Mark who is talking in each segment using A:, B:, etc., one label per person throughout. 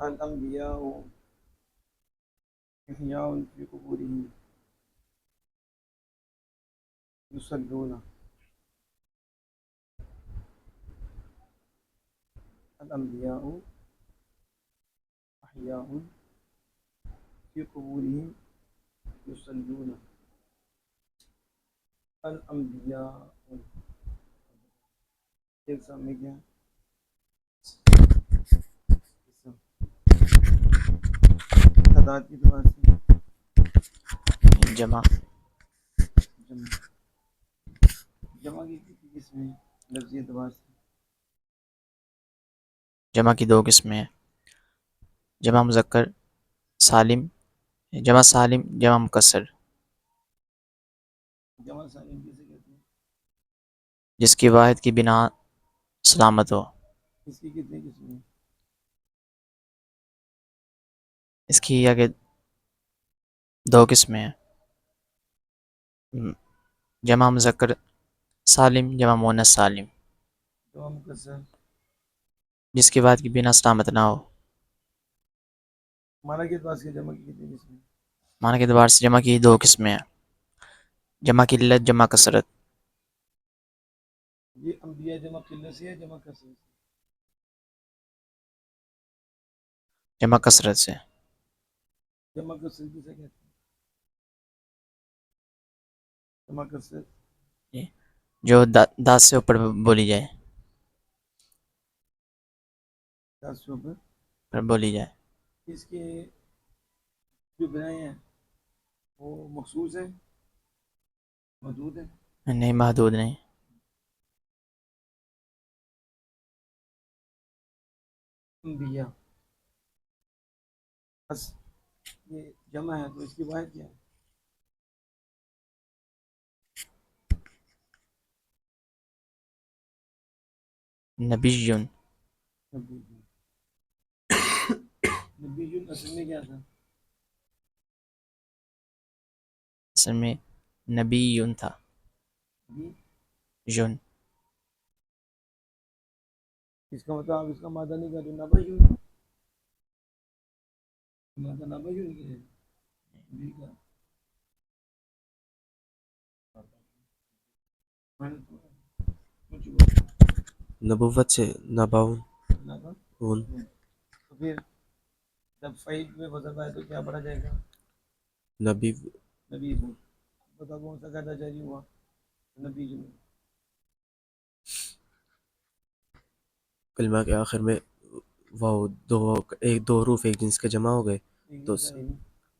A: الانبیاء احیاء فی قبورہم یصلون. الانبیاء احیاء فی قبورہم یصلون. الانبیاء ایک سامنے کیا تعداد کی اعتبار سے
B: جمع
A: جمع جمع کی قسم ہے لفظی اعتبار سے
B: جمع کی دو قسمیں ہیں، جمع مذکر سالم، جمع سالم، جمع مکسر،
A: جمع سالم کسے کہتے ہیں؟
B: جس کی واحد کی بنا سلامت ہو.
A: اس کی کتنی قسمیں ہیں؟
B: اس کی یا کہ دو قسمیں ہیں، جمع مذکر سالم، جمع مؤنث سالم،
A: جمع مکسر
B: جس کی واحد کی بنا سلامت نہ ہو.
A: مانا کے پاس کے جمع کی کتنی قسمیں ہیں؟
B: معنی کے اعتبار سے جمع کی دو قسمیں ہیں، جمع قلت، جمع کثرت.
A: یہ انبیاء جمع قلت سے ہے جمع کثرت سے؟
B: جمع کثرت سے.
A: جمع کثرت کسے کہتے ہیں؟ جمع کثرت
B: جو دات سے اوپر بولی جائے،
A: دس اوپر
B: پر بولی جائے.
A: اس کے جو بنائے ہیں وہ مخصوص ہیں محدود ہیں؟
B: نہیں، محدود نہیں.
A: انبیاء بس یہ جمع ہے تو اس کی واحد کیا ہے؟
B: نبی،
A: نبی نبی اصل میں کیا تھا؟
B: اصل میں نبی تھا،
A: نبی
B: یون.
A: اس کا مطلب آپ اس کا مادہ نہیں کرتے نبی مادہ نبی کیا ہے نبی کا
C: نبوت سے نباون
A: تو پھر جب فعیل میں بدل آئے تو کیا پڑھا جائے گا؟
C: نبی.
A: نبی کو پتا کون سا قاعدہ جاری ہوا؟ نبی جو
C: کلمہ کے آخر میں واو دو حروف ایک جنس کا جمع ہو گئے
A: ایک
C: تو
A: جیسا ہے نہیں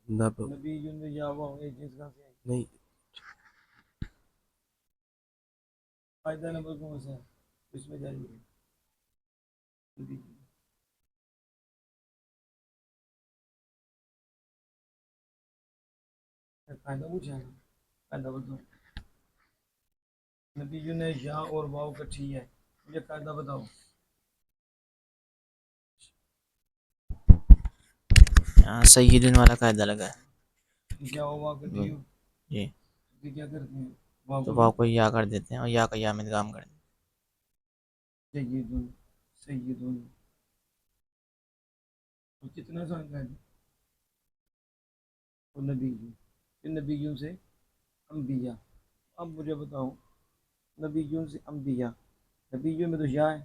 C: نب
A: نبی جو میں یا ہوا ایک جنس کا سے
C: نہیں.
A: قاعدہ نمبر کون سا ہے اس میں جاری ہے نبی قاعدہ پوچھا ہے قاعدہ بتاؤ نبی جو نے یا اور واو کٹھی ہے مجھے قاعدہ بتاؤ
B: سیدن والا قاعدہ لگا
A: یا اور واو
B: ہے.
A: کٹھی ہو
B: جی،
A: تو کیا کرتے ہیں واو
B: تو
A: کو
B: واو کو یا کر دیتے ہیں اور یا کا یا میں ادغام کر دیتے
A: سیدون سیدون تو کتنا آسان قاعدہ اور نبی پھر نبیوں سے انبیاء. اب مجھے بتاؤ نبیوں سے انبیاء نبیوں میں تو یا ہے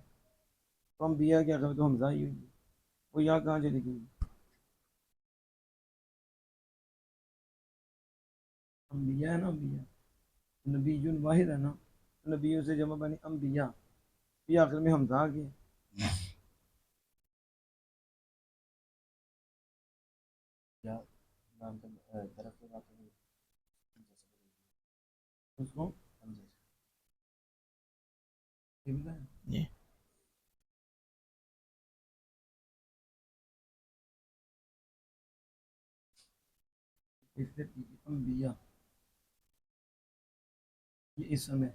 A: تو انبیاء کیا کریں تو حمزہ ہی ہوئی وہ یا کہاں چلی گئی انبیاء ہے نا انبیاء نبی واحد ہے نا نبیوں سے جمع بنی انبیاء یہ آخر میں حمزہ آ گیا اس کو
B: ہیں. جی،
A: انبیاء یہ اسم ہے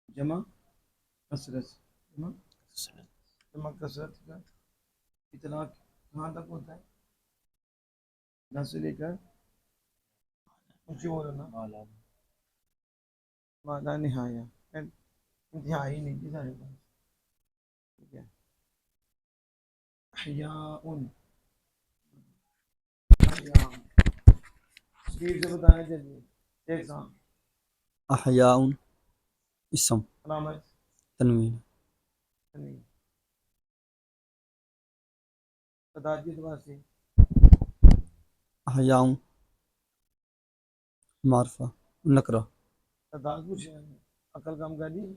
A: جمع کثرت جمع جمع کثرت کا اطلاق کہاں تک ہوتا ہے 10 سے لے کر اونچی بولو نا مادا نہایا انتہائی نہیں تھی سارے پاس ٹھیک ہے احیاء احیاء اسپیڈ سے بتانا چاہیے ایک ساتھ
D: احیاء اسم
A: علامت
D: تنوین
A: تنوین تعداد کی اعتبار سے
D: احیاء معرفہ نکرہ
A: تعداد پوچھ عقل کام کر دی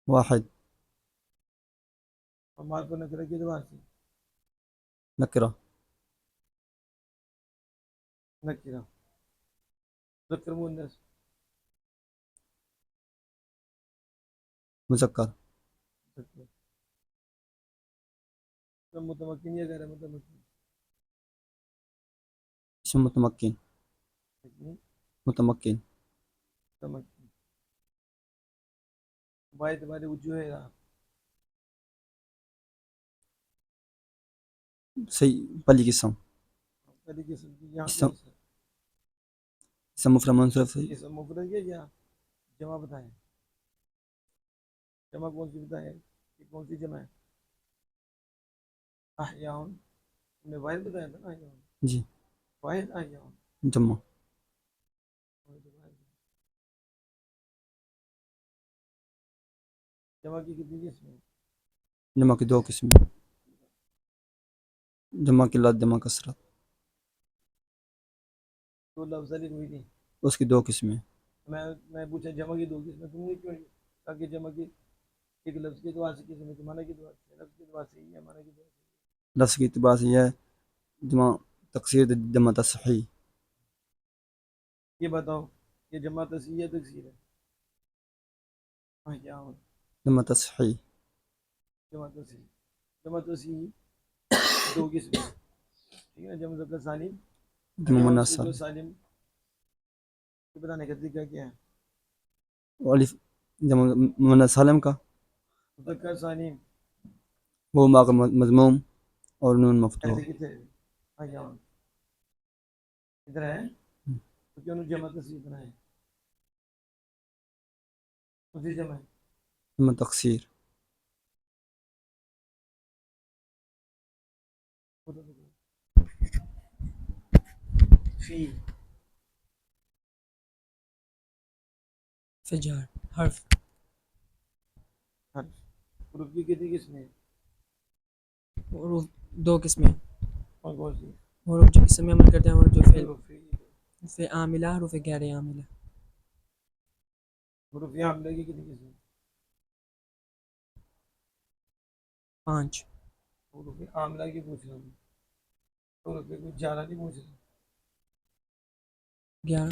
D: واحد
A: اور مال کو نکرے کی اعتبار سے
D: نکرہ
A: نکرہ ذکر مؤنث
D: مذکر
A: ذکر متمکن یا غیر متمکن
D: اسم متمکن متمکن
A: متمکن بائی تمہاری وجوہ ہے
D: صحیح پہلی قسم
A: پہلی قسم کی یہاں
D: اسم
A: پہ
D: اسم مفرد منصرف صحیح
A: اسم مفرد کیا یا جمع بتائیں جمع کون سی بتائیں کہ کون سی جمع ہے احیاء ہم نے واحد بتایا تھا نا احیاء
D: جی
A: واحد احیاء
D: جمع
A: جمع کی کتنی قسم ہے
D: جمع کی دو قسمیں جمع کی لفظ جمع کثرت
A: تو لفظ علی کوئی نہیں
D: اس کی دو قسمیں
A: میں پوچھا جمع کی دو قسمیں تم نے کیوں نہیں تاکہ جمع کی ایک لفظ کے اعتبار سے قسم ہے تو معنی کے اعتبار سے لفظ کے اعتبار سے ہی ہے معنی کے اعتبار سے
D: لفظ کی اعتبار سے یہ ہے جمع تقسیر جمع تصحیح
A: یہ بتاؤ یہ جمع تصحیح ہے تکسیر ہے احیاء
D: جمع تصحیح
A: جمع تصحیح جمع تصحیح دو قسم ہے ٹھیک ہے جمع مذکر سالم
D: جمع
A: جمع
D: مؤنث
A: مذکر سالم یہ بتانے کا طریقہ کیا ہے
D: الف جمع مؤنث سالم کا
A: مذکر سالم
D: وہ ما کا مضموم اور نون مفتوح
A: ایسے کتنے احیاء ادھر ہے تو کیوں جمع تصحیح بنائے اسی جمع ہے
D: جمع تقسیر
A: فی
E: فجار حرف
A: حروف کی کتنی قسمیں ہیں
E: حروف دو قسمیں
A: اور کون سی
E: حروف جو اسم میں عمل کرتے ہیں اور جو فعل
A: حروف
E: حروف عاملہ حروف غیر عاملہ
A: حاملہ کی کتنی قسمیں
E: 5
A: حروف عاملہ کی پوچھ رہا ہوں حروف کوئی جارہ نہیں پوچھ رہا
E: 11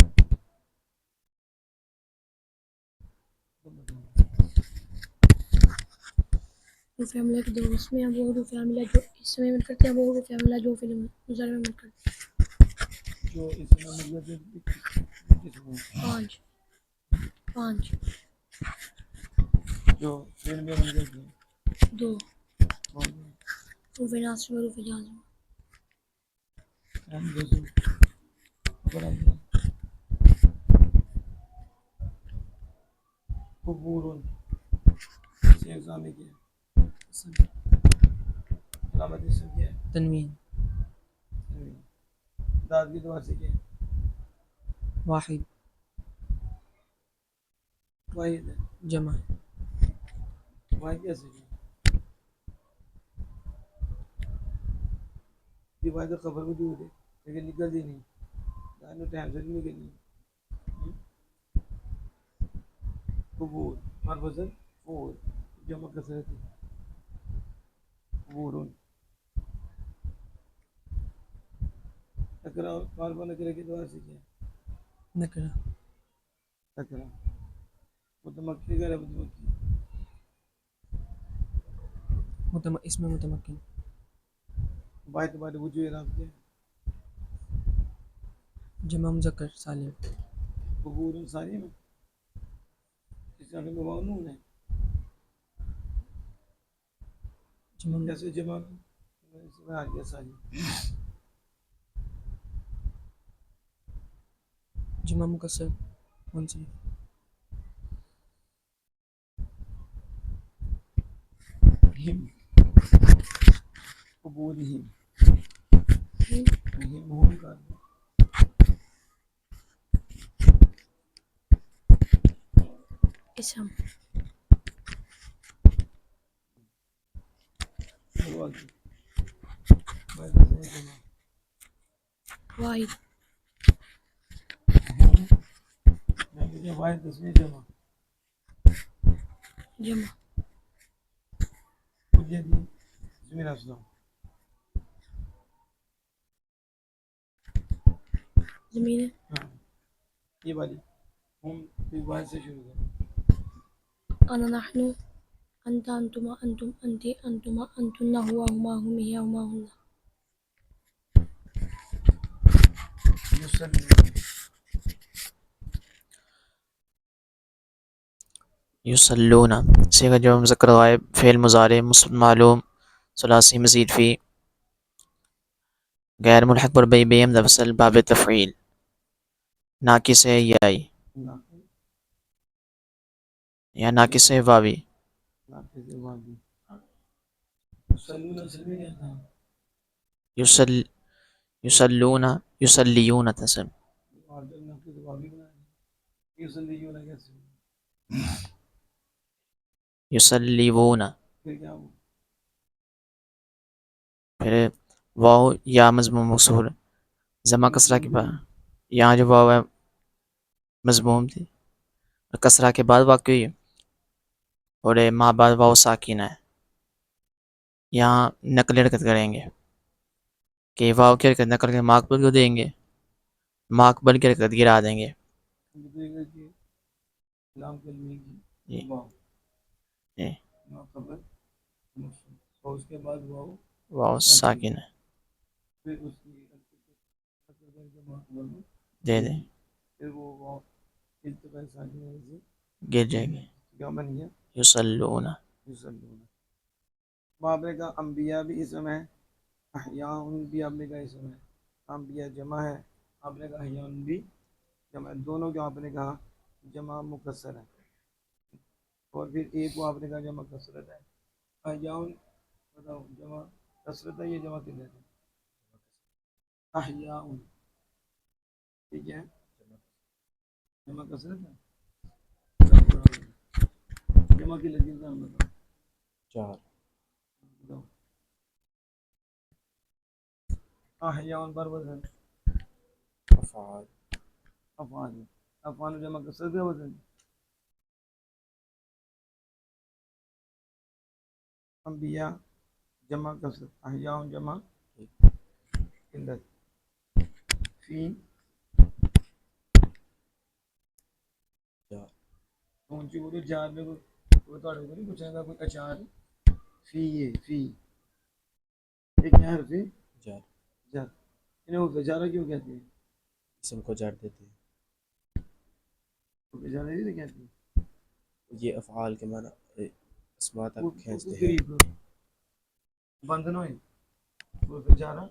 F: حروف حاملہ کی دو قسمیں ہیں وہ حروف حاملہ جو اسم میں عمل کرتے ہیں وہ حروف حاملہ جو فعل مضارع میں عمل کرتے ہیں
A: جو اس میں مطلب
F: 5
A: جو فعل میں عمل کرتے ہیں
F: 2
A: اور
F: حروف ناصب حروف جازم
A: ہم جیسے قبور سے ایگزام میں کیا علامت اسم کیا ہے
E: تنوین
A: داد کی دعا سے کیا ہے
E: واحد
A: واحد ہے
E: جمع
A: واحد کیسے کیا یہ واحد خبر موجود ہے لیکن نکلتی نہیں دانو ٹائم سے نہیں نکلنی قبور اور وزن فور جمع کثرت قبور تکرا بار بار نکرے کے دوار سے کیا
E: نکرہ
A: تکرا متمکی غیر متمکی
E: اسم متمکن
A: بائی تمہارے وجوہ اعراب کیا
E: جمع مذکر سالم
A: قبور ساری میں اس آگے میں معلوم ہے
E: جمع
A: کیسے جمع اس میں آ گیا ساری
E: جمع مکسر منصرف
A: ہم قبورہم
F: ہم
A: ہم کا
F: اسم واحد
A: واحد تسمیہ جمع
F: جمع
A: کلیہ دی زمین اسلام
F: زمین
A: ہاں یہ والی ہم پھر واحد سے شروع کریں
F: انا نحن انت انتما انتم انتی انتما انتن هو هما هم هي هما هن
A: یسلم
B: یصلون صیغہ جمع مذکر غائب فعل مضارع مثبت معلوم ثلاثی مزید فی غیر ملحق پر بئی بیم دفصل باب تفعیل ناقص ہے یائی یا ناقص ہے واوی یصل یصلون یصلیون تسل یصلیون پھر واو یا مضموم مقصور جمع کسرہ کے بعد یہاں جو واو ہے مضموم تھی کسرہ کے بعد واقع ہوئی اور ماں بعد واو ساکینہ ہے یہاں نقل حرکت کریں گے کہ واو کی حرکت نقل کے ماقبل کو دیں گے ماقبل کی حرکت گرا دیں گے جی جی
A: اور اس کے بعد
B: واو ساکن ہے
A: پھر اس کی
B: دے دیں
A: پھر وہ التقاء ساکنہ سے
B: گر جائے گی
A: کیا بن گیا
B: یصلون
A: یصلون آپ نے کہا انبیاء بھی اسم ہے احیاء بھی آپ نے کہا اسم ہے انبیاء جمع ہے آپ نے کہا احیاء بھی جمع ہے دونوں کو آپ نے کہا جمع مکسر ہے اور پھر ایک کو آپ نے کہا جمع کثرت ہے احیاء بتاؤ جمع کثرت ہے یہ جمع کثرت ہے احیاء ٹھیک ہے جمع کثرت ہے جمع کی لذیذ نام بتاؤ
C: چار
A: بتاؤ احیاء پر وزن
C: افعال
A: افعال افعال جمع کثرت ہے وزن انبیاء جمع کثرت احیاء جمع قلت فی
C: چار
A: اونچی بولو چار میں کوئی تھوڑے کو نہیں پوچھے گا کوئی اچار فی یہ فی یہ کیا حرف ہے
C: جار
A: جر انہیں وہ بیچارہ کیوں کہتے ہیں
C: اسم کو جار دیتے ہیں
A: وہ بیچارہ نہیں کہتے ہیں
C: یہ افعال کے معنی اسما تک
A: وہ
C: کھینچتے ہیں
A: قریب بندن ہوئے وہ بیچارہ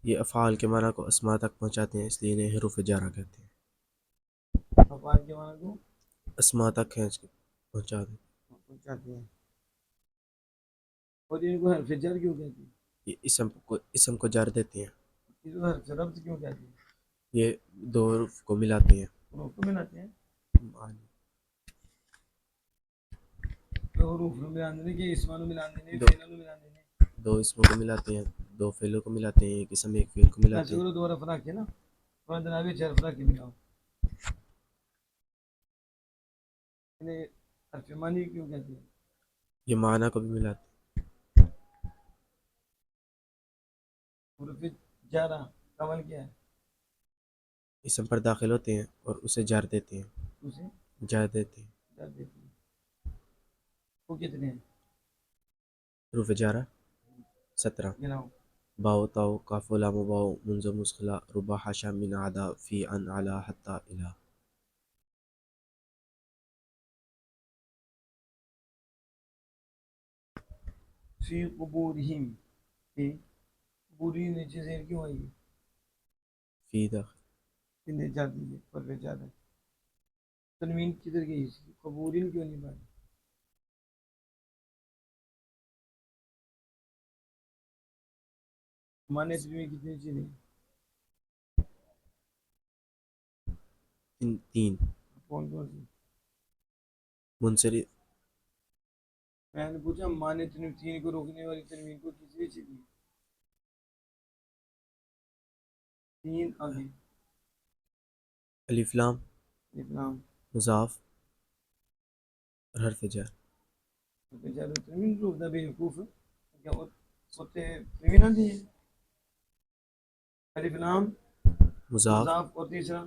C: یہ افعال کے معنی کو اسما تک پہنچاتے ہیں اس لیے انہیں حروف جارہ کہتے ہیں
A: افعال کے معنی کو
C: اسما تک کھینچ کے پہنچاتے ہیں
A: پہنچاتے ہیں اور ان کو حرف جر کیوں کہتے ہیں
C: یہ اسم کو جار دیتے ہیں
A: اس کو حرف ربط کیوں کہتے ہیں
C: یہ دو حروف کو ملاتے ہیں
A: حروف کو ملاتے ہیں
C: معنی
A: تو حروف کو ملانے نہیں کہ اسمانو ملانے نہیں
C: دو
A: فعلانو ملانے نہیں
C: دو اسموں کو ملاتے ہیں دو فعلوں کو ملاتے ہیں ایک اسم ایک فعل کو ملاتے
A: ایسے
C: ہیں
A: کرو دوبارہ فرق ہے نا اور جنابی چار فرق کے ملاؤ انہیں حرف معنی کیوں کہتے ہیں
C: یہ معنی کو بھی ملاتے ہیں
A: حروف جارہ کا عمل کیا ہے
C: اسم پر داخل ہوتے ہیں اور اسے جار دیتے ہیں
A: اسے
C: جار دیتے ہیں
A: جر دیتے ہیں وہ کتنے ہیں
C: حروف جارہ 17
A: گناؤ
C: باو تاو کاف لام واو منذ مسخلہ ربا حاشا من عدا فی ان علا حتی الہ
A: فی قبورہم فی قبورہم نیچے زیر کیوں آئی ہے
C: فی داخل
A: انہیں جا دیجیے پر پہ جا رہا ہے تنوین کدھر گئی اس کی قبورین کیوں نہیں بات مانے تنوین کتنی چیزیں ہیں؟
C: تین.
A: کون کون سی؟
C: منصرف
A: میں نے پوچھا مانے تنوین کو روکنے والی تنوین کو کتنی چیزیں؟ تین. آگے
C: الف لام
A: اسلام
C: مضاف اور حرف جر.
A: بیچارہ تنوین روکتا بے وقوف کیا ہوتے تنوین آتی ہے؟ الف لام
C: مضاف
A: مضاف اور تیسرا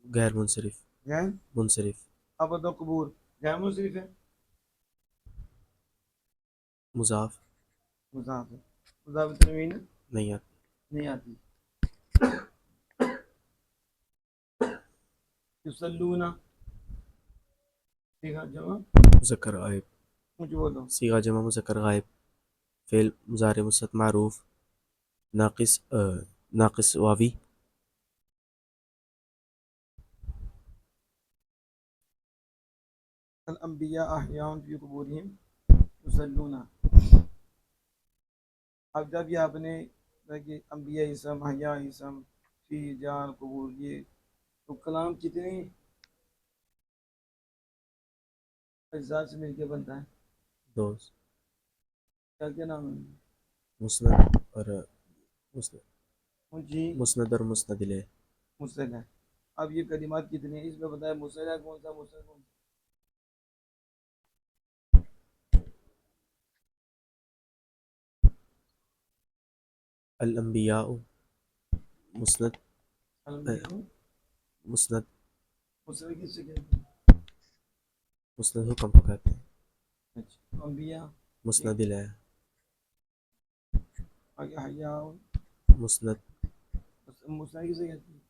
C: غیر منصرف.
A: غیر.
C: منصرف
A: اب بتاؤ قبور غیر منصرف ہے
C: مضاف
A: مضاف ہے. مضاف تنوین
C: نہیں آتی.
A: نہیں آتی. یصلون ٹھیک ہے جمع
C: مذکر غائب.
A: مجھے بولو
C: صیغہ جمع مذکر غائب. فعل مضارع مستتر معروف ناقص واوی.
A: الانبیاء احیاء فی قبورہم یصلون. اب جب یہ آپ نے کہ انبیاء اسم احیاء اسم فی جار قبور یہ تو کلام کتنے اجزاء سے مل کے بنتا ہے؟
C: دوست
A: کیا کیا نام ہے؟
C: مسند اور
A: جی
C: مسند اور مسند الیہ.
A: مسند ہے. اب یہ کلمات کتنے ہیں اس میں بتایا مسند ہے کون سا مسند کون سا؟
C: الانبیاء مسند
A: الانبیاء
C: مسند
A: مسند کس سے کہتے ہیں؟
C: مسند حکم کو کہتے ہیں.
A: اچھا انبیاء
C: مسند الیہ
A: آگے احیاء
C: مسند
A: مسند کسے کہتے ہیں؟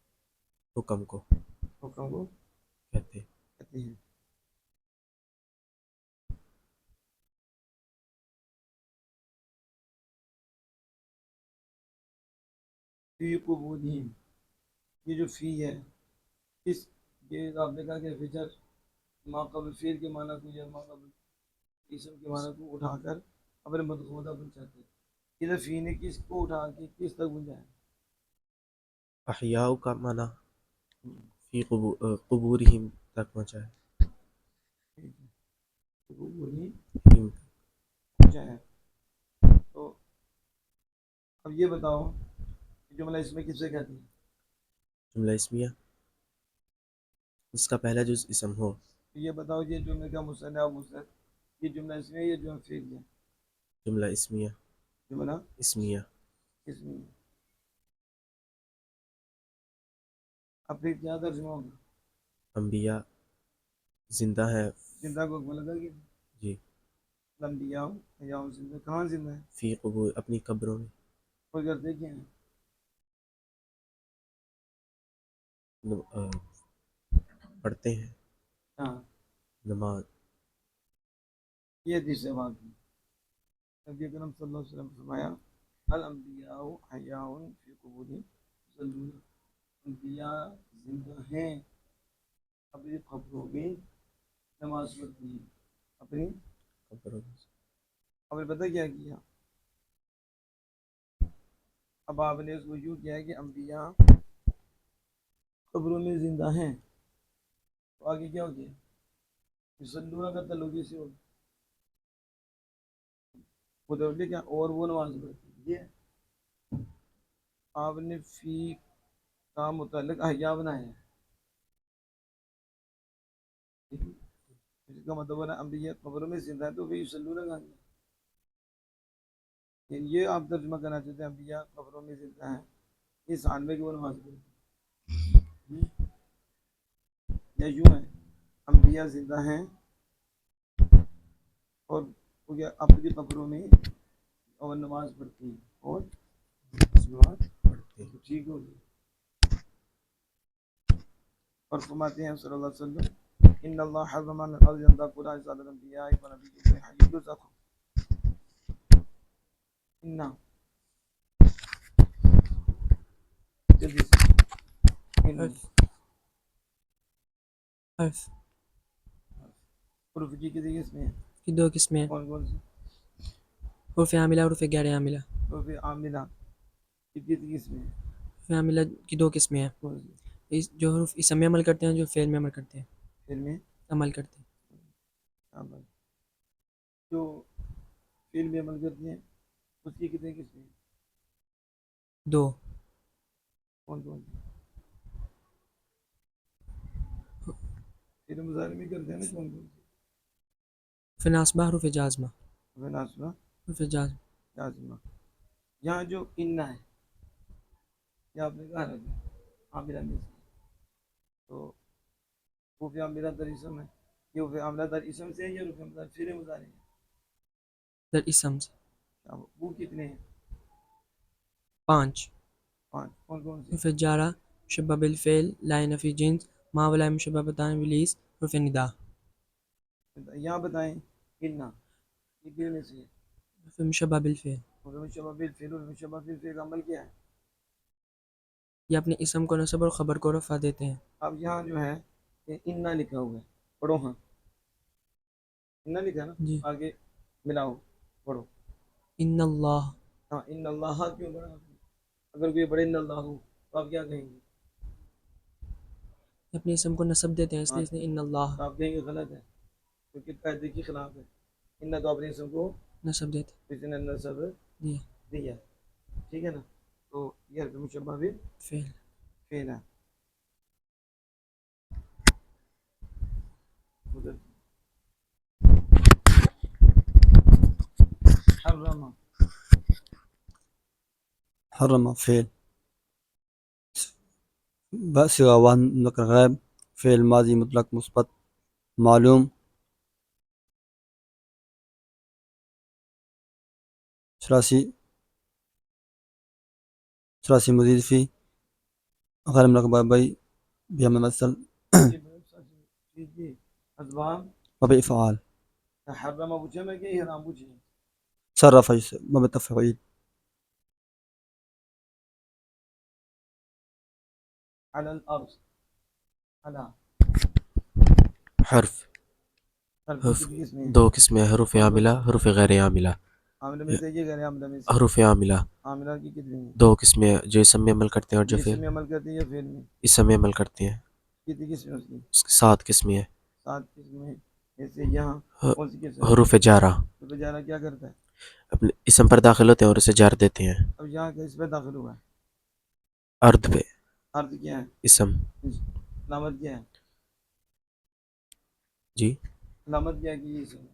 C: حکم کو
A: حکم کو
C: کہتے ہیں.
A: کہتے ہیں. فی قبورہم یہ جو فی ہے اس یہ آپ نے کہا کہ فجر ما قبل فعل کے معنی کو یا ما قبل اسم کے معنی کو اٹھا کر اپنے مدخولہ پہنچاتے ہیں. ادھر فی نے کس کو اٹھا کے کس تک پہنچایا؟
C: احیاء کا معنی فی قبورہم تک پہنچا ہے.
A: ٹھیک ہے قبورہم
C: ہم
A: پہنچایا. تو اب یہ بتاؤ کہ جملہ اس میں کس سے کہتے ہیں؟
C: جملہ اسمیہ اس کا پہلا جز اسم ہو.
A: یہ بتاؤ یہ جملے کا مسند ہے اور مسند یہ جملہ اس میں یہ جو فعل ہے
C: جملہ اسمیہ
A: جملہ
C: اسمیہ.
A: اس میں اب پھر کیا ترجمہ ہوگا؟
C: انبیاء زندہ ہے
A: زندہ کو حکم لگا کہ
C: جی
A: انبیاء حیاء زندہ کہاں زندہ ہے؟
C: فی قبور اپنی قبروں میں.
A: کوئی کرتے کیا ہیں؟
C: پڑھتے ہیں
A: ہاں
C: نماز.
A: یہ حدیث ہے بات. نبی کرم صلی اللہ علیہ وسلم نے فرمایا الانبیاء حیاء فی قبورہم یصلون. انبیاء زندہ ہیں اپنی قبروں میں نماز پڑھتی ہیں اپنی
C: قبروں میں.
A: اب نے پتہ کیا کیا؟ اب آپ نے اس کو یوں کیا ہے کہ انبیاء قبروں میں زندہ ہیں تو آگے کیا ہو گیا؟ یصلون کا تعلق سے ہو خدا کیا اور وہ نماز پڑھتی ہے. آپ نے فی کا متعلق احیاء بنایا ہے اس کا مطلب ہے انبیاء قبروں میں زندہ ہے تو پھر یصلون کہاں گیا؟ یعنی یہ آپ ترجمہ کرنا چاہتے ہیں انبیاء قبروں میں زندہ ہیں اس حال میں کہ وہ نماز پڑھتے ہیں یا یوں ہے انبیاء زندہ ہیں اور وہ کیا اپنی قبروں میں اور نماز پڑھتی ہیں اور نماز
C: پڑھتے ہیں.
A: ٹھیک ہو گئی. اور فرماتے ہیں صلی اللہ علیہ وسلم ان اللہ حرم علی الارض ان تاکل اجساد الانبیاء ونبیهم حی یرزق ان جلدی سے ان
E: حرف حرف
A: حروف کی کسی قسم میں
E: کی دو قسمیں ہیں
A: کون کون سی؟
E: حروف عاملہ حروف غیر عاملہ.
A: حروف عاملہ کتنی قسمیں ہیں؟
E: فعل کی دو قسمیں ہیں،
A: کون سی؟
E: جو حروف اسم میں عمل کرتے ہیں، جو فعل میں عمل کرتے ہیں،
A: فعل میں
E: عمل کرتے ہیں۔
A: عمل، جو فعل میں عمل کرتے ہیں اس کی کتنی قسمیں ہیں؟
E: دو،
A: کون کون سی؟ فعل مضارع میں کرتے ہیں نا، کون کون سی؟
E: فعل ناصبہ، حروف جازمہ،
A: فعل ناصبہ،
E: حروف جازمہ۔
A: لازمہ۔ یہاں جو انّا ہے یہ آپ نے کہا رکھا عاملہ میں سے، تو وہ فی عاملہ در اسم ہے، یہ فی عاملہ در اسم سے ہے یا فی عاملہ فعل مضارع ہے؟
E: در اسم سے
A: کیا وہ کتنے ہیں؟
E: 5،
A: 5، کون کون سے؟
E: حروف جارہ، مشبہ بالفعل، لائن فی جنس، ما و لائن مشبہ بتان ولیس، حروف ندا۔
A: یہاں بتائیں انّا یہ کن میں سے ہے؟
E: حروف مشبہ بالفعل،
A: اور مشبہ بالفعل، اور مشبہ بالفعل کا عمل کیا ہے؟
E: یہ اپنے اسم کو نصب اور خبر کو رفع دیتے ہیں۔
A: اب یہاں جو ہے یہ انّا لکھا ہوا ہے، پڑھو ہاں، انّا لکھا ہے نا،
E: جی،
A: آگے ملاؤ پڑھو۔
E: ان اللہ،
A: ہاں ان اللہ کیوں پڑھا آپ نے؟ اگر کوئی پڑھے ان اللہ ہو تو آپ کیا کہیں گے؟
E: یہ اپنے اسم کو نصب دیتے ہیں، اس
A: ہاں
E: لیے اس نے ان اللہ
A: تو آپ کہیں گے غلط ہے کیونکہ قاعدے کے خلاف ہے، ان تو اپنے اسم کو
E: نصب دیتے
A: کسی نے نصب
E: دیا،
A: دیا، ٹھیک ہے نا، تو یہ حرف مشبہ بھی
E: فعل۔
A: فعل ہے۔ ادھر حرم،
D: حرم فعل صيغة واحد مذكر غائب، فعل ماضي مطلق مثبت معلوم، ثلاثي مزيد فيه غير مركب بي بهم مثل
A: جی ازبان
D: وبإفعال
A: حرم پوچھے میں کہ حرام پوچھے؟
D: صرف وبتفعيل
A: على الارض، على
C: حرف
A: حرف کی قسمیں ہیں؟
C: دو قسمیں، حروف عاملہ، حروف غیر عاملہ۔
A: عاملہ میں سے یہ غیر عاملہ میں سے؟
C: حروف عاملہ
A: عاملہ کی کتنی ہیں؟
C: دو قسمیں، جو اسم میں عمل کرتے ہیں اور جو
A: یہ اسم
C: فعل
A: میں عمل کرتی ہے یا فعل میں؟
C: اسم میں عمل کرتے ہیں،
A: کتنی قسمیں اس کی؟
C: اس کی 7 قسمیں ہیں۔
A: 7 قسمیں، جیسے یہاں کون سی قسم ہے؟
C: حروف جارہ
A: تو بجارہ کیا کرتا ہے؟
C: اپنے اسم پر داخل ہوتے ہیں اور اسے جار دیتے ہیں۔
A: اب یہاں کس پہ داخل ہوا ہے؟
C: ارد پہ،
A: عرض کیا ہے؟
C: اسم
A: علامت کیا ہے؟
C: جی،
A: علامت کیا کی اس میں؟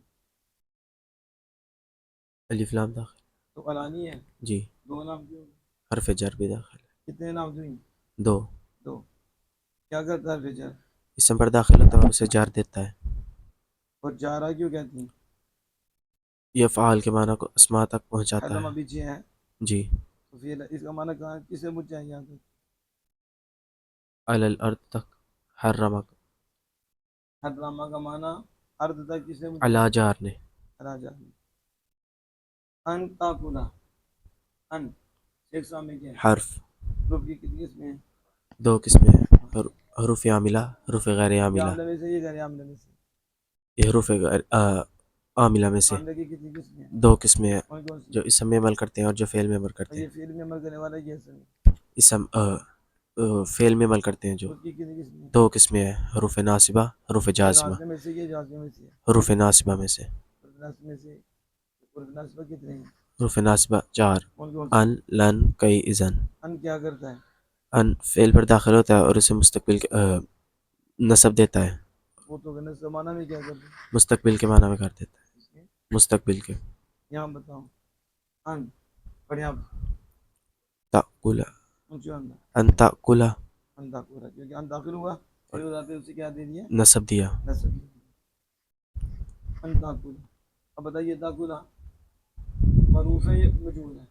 C: الف لام داخل،
A: تو علانی ہے،
C: جی،
A: دو نام کیوں؟
C: حرف جر بھی داخل،
A: کتنے نام ہوئی؟
C: 2،
A: دو۔ کیا کرتا ہے فجر؟
C: اسم پر داخل ہوتا ہے اور اسے جار دیتا ہے۔
A: اور جارہ کیوں کہتی ہیں؟
C: یہ افعال کے معنی کو اسماء تک پہنچاتا
A: حرم
C: ہے۔
A: ابھی چھ ہے
C: جی،
A: تو پھر اس کا معنی کہاں کسے مجھ جائیں یہاں تک؟
C: علی الارض تک، حرمک
A: حرامہ کا معنی ارد تک کسے مجھ
C: علی جار نے،
A: راجہ ان تاکلا، ان ایک سامنے کیا ہے؟
C: حرف
A: روپ کی کتنی قسمیں ہیں؟
C: 2 قسمیں ہیں، حروف عاملہ، حروف غیر
A: یہ
C: عاملہ۔
A: عاملہ میں سے یہ غیر عاملہ میں سے؟
C: یہ حروف عاملہ میں سے
A: عاملہ کی کتنی قسمیں ہیں؟
C: 2 قسمیں ہیں،
A: کون کون سی؟
C: جو اسم میں عمل کرتے ہیں اور جو فعل میں عمل
A: اور
C: کرتے
A: یہ
C: ہیں۔
A: فعل میں عمل کرنے والا یہ ہے،
C: اسم فعل میں عمل کرتے ہیں جو
A: اس کی کتنی قسمیں ہیں؟
C: 2 قسمیں ہیں، حروف ناصبہ، حروف جازمہ۔
A: جازمے میں سے یہ جازمے میں سے ہے،
C: حروف ناصبہ میں سے،
A: نصب میں سے، اور نصب کتنے ہیں؟
C: حروف ناصبہ 4،
A: کون کون سے؟
C: ان، لن، کئی، اذن۔
A: ان کیا کرتا ہے؟
C: ان فعل پر داخل ہوتا ہے اور اسے مستقبل نصب دیتا ہے،
A: وہ تو کہنے زمانہ میں کیا کرتا ہے؟
C: مستقبل کے معنی میں کر دیتا ہے،
A: اس کے
C: مستقبل کے۔
A: یہاں بتاؤ ان پڑھیں آپ
C: تأکل،
A: اونچو اندر
C: ان تأکل،
A: ان داخل، کیونکہ ان داخل ہوا پھر وہ ذاتے اسے کیا دے دیا؟
C: نصب دیا۔
A: نصب دے دیا۔ ان داخل، اب بتائیے داخلہ معروف ہے یا مجہول ہے؟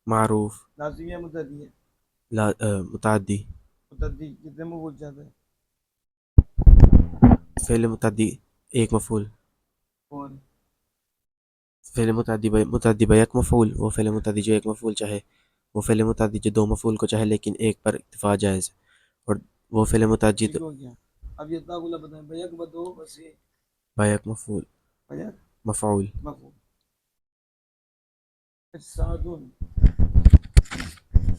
C: معروف،
A: لازمی ہے متعدی ہے؟
C: متعدی،
A: متعدی کتنے میں بول جاتا ہے؟
C: فعل متعدی 1 مفعول،
A: اور
C: فعل متعدی با 1 مفعول، وہ فعل متعدی جو 1 مفعول چاہے، وہ فعل متعدی جو 2 مفعول کو چاہے لیکن ایک پر اکتفا جائز، اور وہ فعل متعدی
A: ٹھیک ہو گیا۔ اب یہ داخلہ بتائیں بیک بدو بس یہ
C: با 1 مفعول،
A: بیک
C: مفعول۔
A: مفعول۔ اجسادن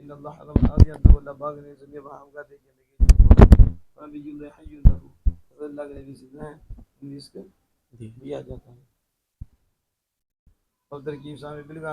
A: ان اللہ حرم العادیات اللہ باغ نے زمین وہاں کا دیکھنے لگے نبی اللہ حی اللہ اللہ کے نبی زندہ ہیں انگلش کے
C: جی
A: دیا جاتا ہے اور ترکیب شامل بالغ